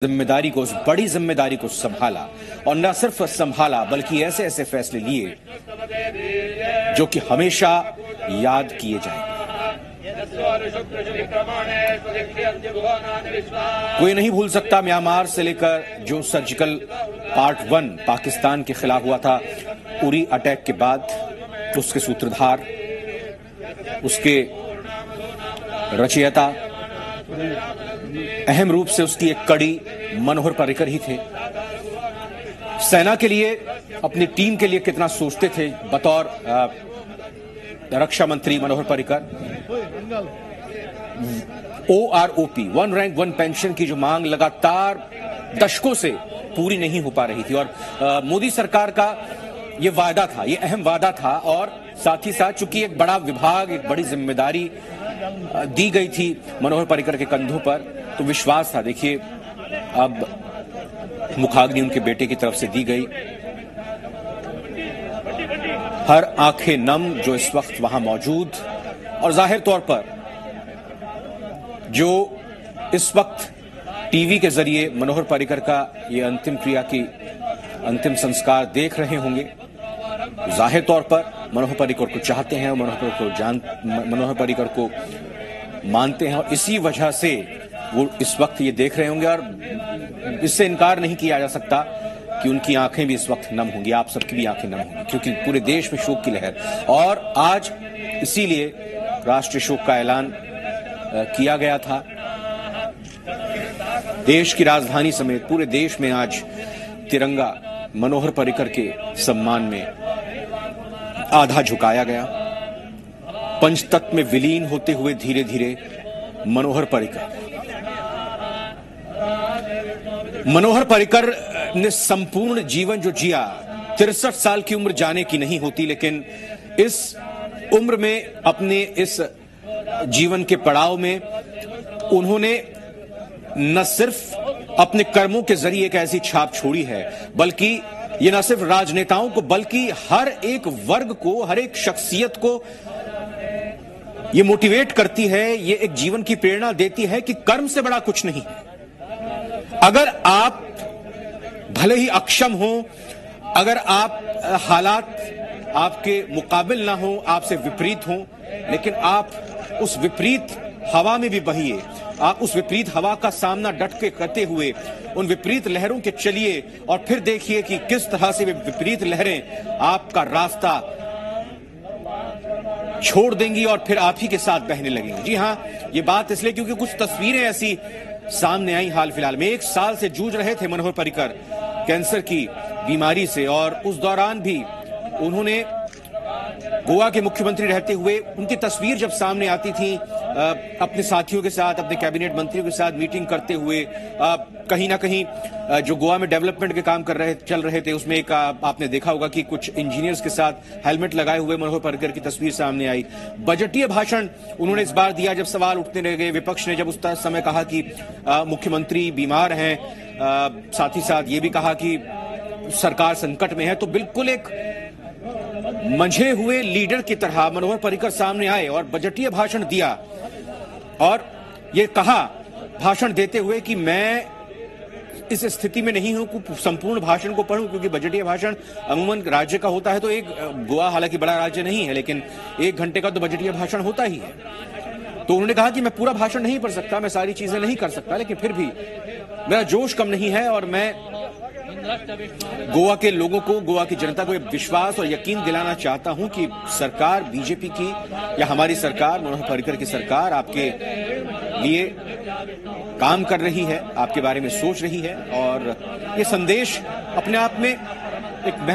जिम्मेदारी को, उस बड़ी जिम्मेदारी को संभाला और न सिर्फ संभाला बल्कि ऐसे ऐसे फैसले लिए जो कि हमेशा याद किए जाएंगे। कोई नहीं भूल सकता म्यांमार से लेकर जो सर्जिकल पार्ट 1 पाकिस्तान के खिलाफ हुआ था, उरी अटैक के बाद उसके सूत्रधार, उसके रचयिता, अहम रूप से उसकी एक कड़ी मनोहर पर्रिकर ही थे। सेना के लिए, अपनी टीम के लिए कितना सोचते थे बतौर रक्षा मंत्री Manohar Parrikar. OROP, one rank one pension की जो मांग लगातार दशकों से पूरी नहीं हो पा रही थी और मोदी सरकार का ये वादा था, ये अहम वादा था और साथ ही साथ चूंकि एक बड़ा विभाग, एक बड़ी जिम्मेदारी दी गई थी मनोहर पर्रिकर के कंधों पर, तो विश्वास था। देखिए अब मुखाग्नि उनके बेटे की तरफ से दी गई। हर आंखें नम जो इस वक्त वहां मौजूद, और जाहिर तौर पर जो इस वक्त टीवी के जरिए मनोहर पर्रिकर का ये अंतिम क्रिया की अंतिम संस्कार देख रहे होंगे, जाहिर तौर पर मनोहर पर्रिकर को चाहते हैं और मनोहर पर्रिकर को मानते हैं और इसी वजह से वो इस वक्त ये देख रहे होंगे और इससे इनकार नहीं किया जा सकता कि उनकी आंखें भी इस वक्त नम होंगी, आप सबकी भी आंखें नम होंगी, क्योंकि पूरे देश में शोक की लहर। और आज इसीलिए राष्ट्रीय शोक का ऐलान किया गया था। देश की राजधानी समेत पूरे देश में आज तिरंगा मनोहर पर्रिकर के सम्मान में आधा झुकाया गया। पंचतत्व में विलीन होते हुए धीरे धीरे मनोहर पर्रिकर ने संपूर्ण जीवन जो जिया, 63 साल की उम्र जाने की नहीं होती, लेकिन इस उम्र में, अपने इस जीवन के पड़ाव में उन्होंने न सिर्फ अपने कर्मों के जरिए एक ऐसी छाप छोड़ी है, बल्कि ये न सिर्फ राजनेताओं को बल्कि हर एक वर्ग को, हर एक शख्सियत को ये मोटिवेट करती है, ये एक जीवन की प्रेरणा देती है कि कर्म से बड़ा कुछ नहीं है। अगर आप भले ही अक्षम हो, अगर आप हालात आपके मुकाबिल ना हो, आपसे विपरीत हो, लेकिन आप उस विपरीत हवा में भी बहिए, आप उस विपरीत हवा का सामना डट के करते हुए उन विपरीत लहरों के चलिए और फिर देखिए कि किस तरह से वे विपरीत लहरें आपका रास्ता छोड़ देंगी और फिर आप ही के साथ बहने लगेंगी। जी हां, ये बात इसलिए क्योंकि कुछ तस्वीरें ऐसी सामने आई हाल फिलहाल में। 1 साल से जूझ रहे थे मनोहर पर्रिकर कैंसर की बीमारी से और उस दौरान भी उन्होंने गोवा के मुख्यमंत्री रहते हुए उनकी तस्वीर जब सामने आती थी अपने साथियों के साथ, अपने कैबिनेट मंत्रियों के साथ मीटिंग करते हुए, कहीं ना कहीं जो गोवा में डेवलपमेंट के काम चल रहे थे, उसमें एक आपने देखा होगा कि कुछ इंजीनियर्स के साथ हेलमेट लगाए हुए मनोहर पर्रिकर की तस्वीर सामने आई। बजटीय भाषण उन्होंने इस बार दिया जब सवाल उठने लगे, विपक्ष ने जब उस समय कहा कि मुख्यमंत्री बीमार हैं, साथ ही साथ ये भी कहा कि सरकार संकट में है, तो बिल्कुल एक मंझे हुए लीडर की तरह मनोहर पर्रिकर सामने आए और बजटीय भाषण दिया और ये कहा भाषण देते हुए कि मैं इस स्थिति में नहीं हूं कि संपूर्ण भाषण को पढ़ूं, क्योंकि बजटीय भाषण अमूमन राज्य का होता है तो एक, गोवा हालांकि बड़ा राज्य नहीं है, लेकिन 1 घंटे का तो बजटीय भाषण होता ही है। तो उन्होंने कहा कि मैं पूरा भाषण नहीं पढ़ सकता, मैं सारी चीजें नहीं कर सकता, लेकिन फिर भी मेरा जोश कम नहीं है और मैं गोवा के लोगों को, गोवा की जनता को विश्वास और यकीन दिलाना चाहता हूं कि सरकार, बीजेपी की या हमारी सरकार, मनोहर पर्रिकर की सरकार आपके लिए काम कर रही है, आपके बारे में सोच रही है। और ये संदेश अपने आप में एक